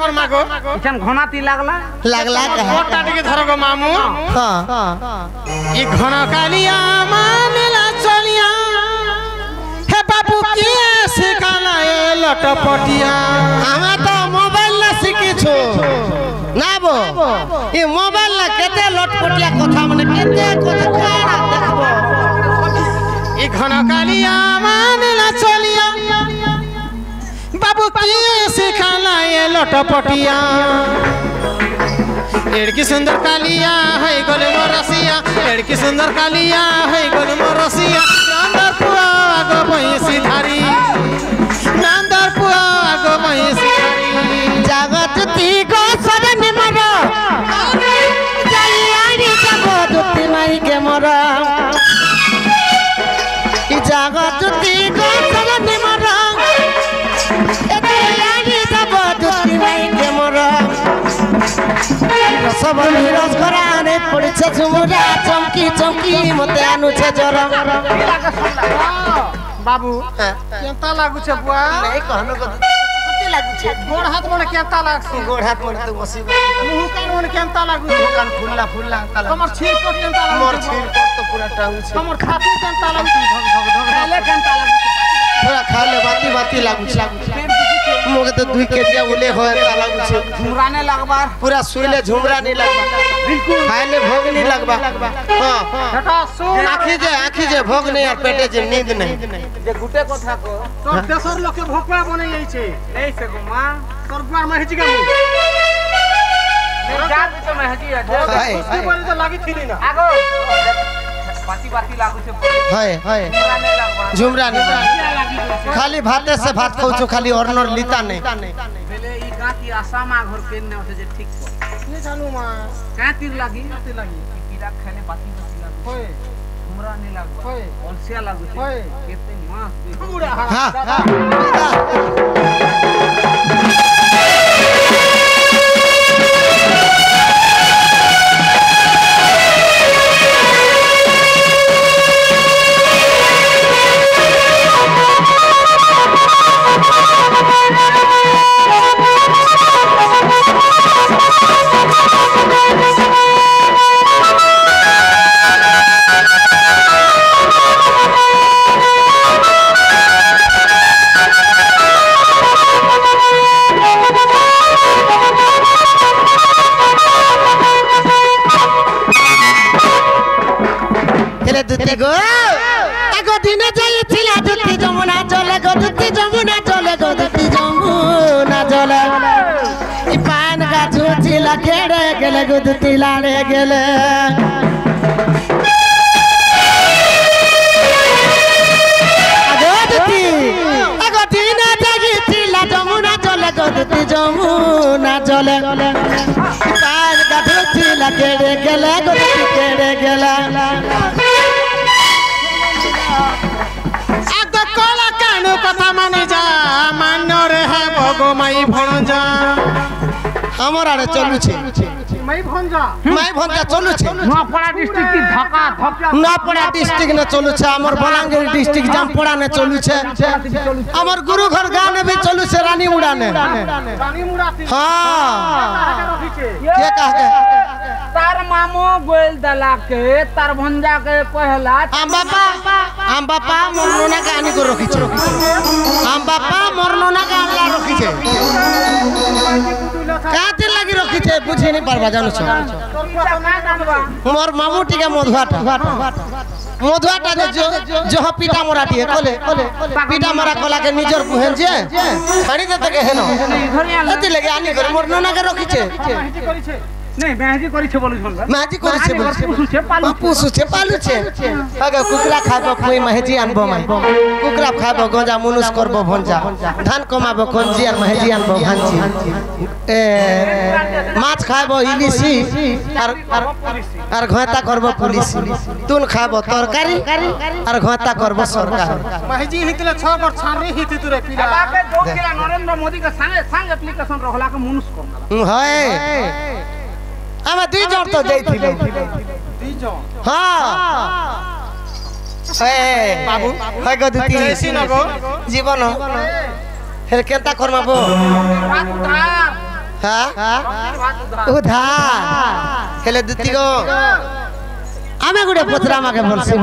कर मागो इचन घना ती लागला लागला का कोटा टिके धरो गो मामू हां ई घन कालिया मानेला चलिया हे बाबू के सिकाला ए लटपटिया हमें तो मोबाइल ना सीखी छो ना बो ये मोबाइल ना केते लटपटिया कथा माने केते कथा देखबो ई घन कालिया मानेला चलिया बाबू के सिकाला ए लटपटिया एड़की सुंदर कालिया है गोल मोरसिया एड़की सुंदर कालिया है गोल मोरसिया नंदर पुआ आगो भैंसी धारी नंदर पुआ आगो भैंसी धारी जगत ती को सदन मरो जलियानी जगत ती माई के मरो ई जगत ती को सदन मरो जलियानी जगत ती माई के मरो रसबनी रस कराने पड़ছে झुमुरा चमकी चमकी मते आनुছে जर बाबू केता लागु छे बुआ नहीं कहनो कते लागु छे गोड़ हाथ मन केता लागु गोड़ हाथ मन तो बसी मुंह कान मन केता लागु कान फुल्ला फुल्ला ताला तमर छीर पर केता लागु मोर छीर पर तो पूरा टांग छे तमर छाती केता लागु धग धग धग खाले केंता लागु थोड़ा खा ले बाती बाती लागु छे मोगे तो 2 केजी उले होय ता लागु छे झुमराने लागबा पूरा सुइले झुमरा नहीं लगबा बिल्कुल खाइले भोग नहीं लगबा हां बेटा सुन आखी जे भोग नहीं और पेटे जे नींद नहीं जे गुटे कथा को तो तेसर लोग के भोकवा बने जाई छे नहीं से गो मां तोर गुआर में हिच गमु नहीं जा तो मैं हजी है कुश्ती बोले तो लागी थी ना आगो बाती बाती लागु छे हाय हाय झुमराने लागबा झुमरा नहीं खाली भाते से भात खाऊ छो खाली ऑर्नर लीता नहीं पहले ई गाती आसामा घर के ने होते जे ठीक को ये जानू मां का तीर लागी ती लागी कीड़ा खाले बाती बाती लागु होय झुमराने लागबा होय ओलसिया लागु छे होय केते मास पूरा हां दुती गो आगो दिने जाई थिला दुती जमुना चले गो दुती जमुना चले गो दुती जमुना चले ई पान का झूठिला खेड़े गेले गो दुती लाड़े गेले आगो दुती आगो दिने जाई थिला जमुना चले गो दुती जमुना चले पान का झूठिला खेड़े गेले गो दुती खेड़े गेले कथा माने जा मान्य रे है भगो माई भणजा हमर आड़े चलू छे माई भणजा चलू छे नोपड़ा डिस्ट्रिक्ट की धक्का धक्का नोपड़ा डिस्ट्रिक्ट ने चलू छे हमर बलांगीर डिस्ट्रिक्ट जामपड़ा ने चलू छे हमर गुरु घर गांव में भी चलू छे रानी मुड़ा ने रानी मुड़ा हां के कह के तार मामो गोल दला के तार भंजा के पहला हम बापा मोरनोना कहानी को रखी छे हम बापा मोरनोना कहानी रखी छे काते लगी रखी छे बुझे नहीं पारबा जानू छे मोर मामू टिके मधुआटा जो पीटा मोरा दिए कोले पीटा मोरा कोला के निजर पुहन जे छाड़ी देते के हेनो एति लगे आनी कर मोरनोना के रखी छे नहीं महजी करी छे बोलु छन महजी करी छे पुसु छे पालु छे अगे कुकरा खाबो कोई महजी आनबो माई कुकरा खाबो गंजा मुनुस करबो भंजा धान कमाबो कंजी और महजी आनबो भांजी ए माछ खाबो इलिसी और घोता करबो पुलिस तुन खाबो तरकारी और घोता करबो सरकार महजी हितले 6 बार छानी हित तुरे पीला बाके जोग केला नरेंद्र मोदी के संग एप्लीकेशन रहला के मुनुस करना है आमे 2 जण तो देइथिले 2 जण हां ए बाबू है गदुती सीनगो जीवन हेर केता करमाबो उधार हेले दुतिगो आमे गुडे पचरा माके बोलसी